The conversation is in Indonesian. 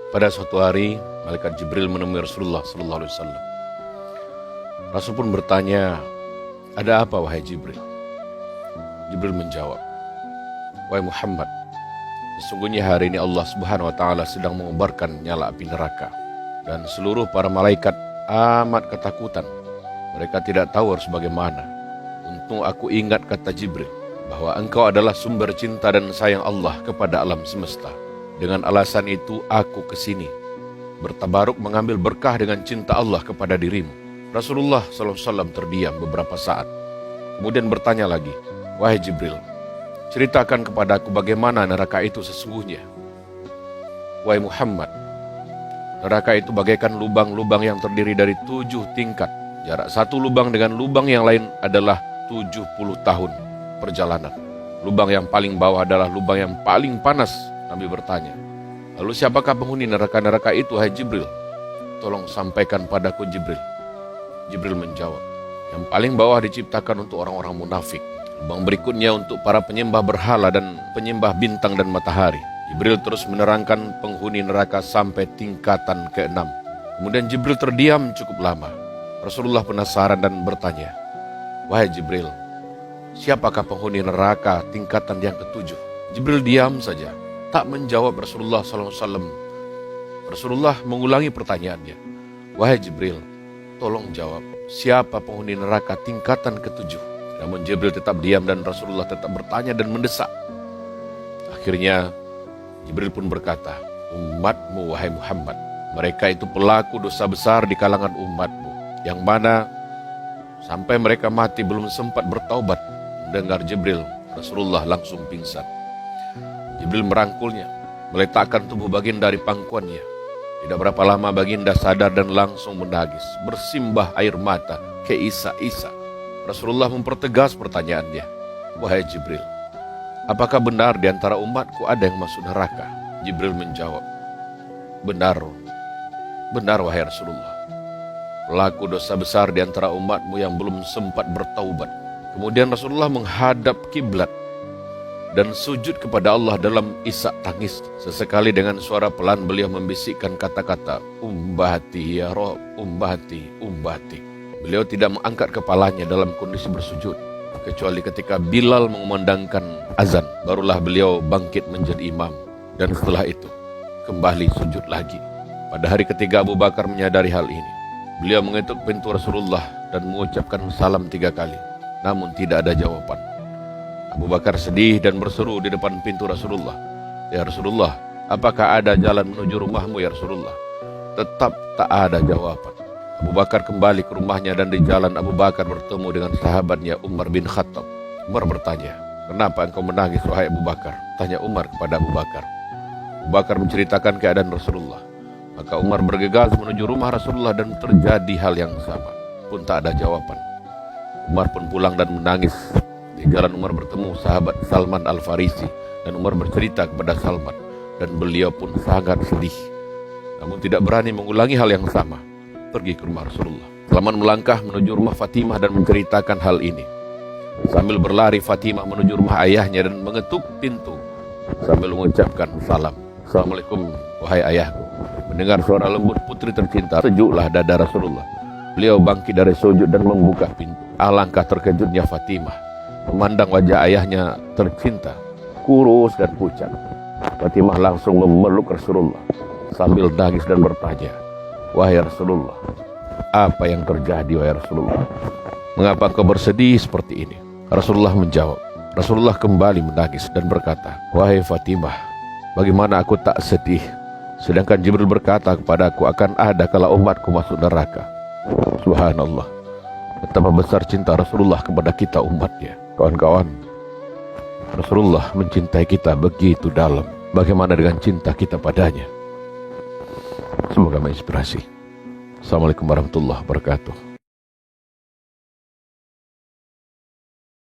Pada suatu hari, malaikat Jibril menemui Rasulullah sallallahu alaihi wasallam. Rasul pun bertanya, "Ada apa wahai Jibril?" Jibril menjawab, "Wahai Muhammad, sesungguhnya hari ini Allah Subhanahu wa taala sedang mengobarkan nyala api neraka dan seluruh para malaikat amat ketakutan. Mereka tidak tahu harus bagaimana. Untung aku ingat kata Jibril bahwa engkau adalah sumber cinta dan sayang Allah kepada alam semesta. Dengan alasan itu aku kesini, bertabaruk mengambil berkah dengan cinta Allah kepada dirimu." Rasulullah SAW terdiam beberapa saat. Kemudian bertanya lagi, "Wahai Jibril, ceritakan kepadaku bagaimana neraka itu sesungguhnya." "Wahai Muhammad, neraka itu bagaikan lubang-lubang yang terdiri dari 7 tingkat. Jarak satu lubang dengan lubang yang lain adalah 70 tahun perjalanan. Lubang yang paling bawah adalah lubang yang paling panas." Nabi bertanya, "Lalu siapakah penghuni neraka-neraka itu, hai Jibril? Tolong sampaikan padaku, Jibril." Jibril menjawab, "Yang paling bawah diciptakan untuk orang-orang munafik. Lubang berikutnya untuk para penyembah berhala dan penyembah bintang dan matahari." Jibril terus menerangkan penghuni neraka sampai tingkatan ke-6. Kemudian Jibril terdiam cukup lama. Rasulullah penasaran dan bertanya, "Wahai Jibril, siapakah penghuni neraka tingkatan yang ke-7?" Jibril diam saja, tak menjawab Rasulullah SAW. Rasulullah mengulangi pertanyaannya, "Wahai Jibril, tolong jawab, siapa penghuni neraka tingkatan ke-7?" Namun Jibril tetap diam dan Rasulullah tetap bertanya dan mendesak. Akhirnya Jibril pun berkata, "Umatmu wahai Muhammad, mereka itu pelaku dosa besar di kalangan umatmu, yang mana sampai mereka mati belum sempat bertaubat." Mendengar Jibril, Rasulullah langsung pingsan. Jibril merangkulnya, meletakkan tubuh baginda di pangkuannya. Tidak berapa lama baginda sadar dan langsung menangis, bersimbah air mata, keisa-isa. Rasulullah mempertegas pertanyaannya, "Wahai Jibril, apakah benar di antara umatku ada yang masuk neraka?" Jibril menjawab, "Benar, benar wahai Rasulullah. Pelaku dosa besar di antara umatmu yang belum sempat bertaubat." Kemudian Rasulullah menghadap kiblat dan sujud kepada Allah dalam isak tangis. Sesekali dengan suara pelan beliau membisikkan kata-kata, "Umbati ya Rob, umbati, umbati." Beliau tidak mengangkat kepalanya dalam kondisi bersujud, kecuali ketika Bilal mengumandangkan azan, barulah beliau bangkit menjadi imam. Dan setelah itu, kembali sujud lagi. Pada hari ketiga Abu Bakar menyadari hal ini. Beliau mengetuk pintu Rasulullah dan mengucapkan salam 3 kali, namun tidak ada jawaban. Abu Bakar sedih dan berseru di depan pintu Rasulullah, "Ya Rasulullah, apakah ada jalan menuju rumahmu ya Rasulullah?" Tetap tak ada jawaban. Abu Bakar kembali ke rumahnya dan di jalan Abu Bakar bertemu dengan sahabatnya Umar bin Khattab. Umar bertanya, "Kenapa engkau menangis wahai Abu Bakar?" Tanya Umar kepada Abu Bakar. Abu Bakar menceritakan keadaan Rasulullah. Maka Umar bergegas menuju rumah Rasulullah dan terjadi hal yang sama. Pun tak ada jawaban. Umar pun pulang dan menangis. Di jalan Umar bertemu sahabat Salman Al-Farisi dan Umar bercerita kepada Salman dan beliau pun sangat sedih. Namun tidak berani mengulangi hal yang sama. Pergi ke rumah Rasulullah. Salman melangkah menuju rumah Fatimah dan menceritakan hal ini. Sambil berlari Fatimah menuju rumah ayahnya dan mengetuk pintu sambil mengucapkan salam. "Assalamualaikum wahai ayahku." Mendengar suara lembut putri tercinta, sejuklah dada Rasulullah. Beliau bangkit dari sujud dan membuka pintu. Alangkah terkejutnya Fatimah memandang wajah ayahnya tercinta, kurus dan pucat. Fatimah langsung memeluk Rasulullah sambil nangis dan bertanya, "Wahai Rasulullah, apa yang terjadi wahai Rasulullah? Mengapa kau bersedih seperti ini?" Rasulullah menjawab. Rasulullah kembali menangis dan berkata, "Wahai Fatimah, bagaimana aku tak sedih, sedangkan Jibril berkata kepadaku akan ada kala umatku masuk neraka." Subhanallah, betapa besar cinta Rasulullah kepada kita umatnya. Kawan-kawan, Rasulullah mencintai kita begitu dalam. Bagaimana dengan cinta kita padanya? Semoga menginspirasi. Assalamualaikum warahmatullahi wabarakatuh.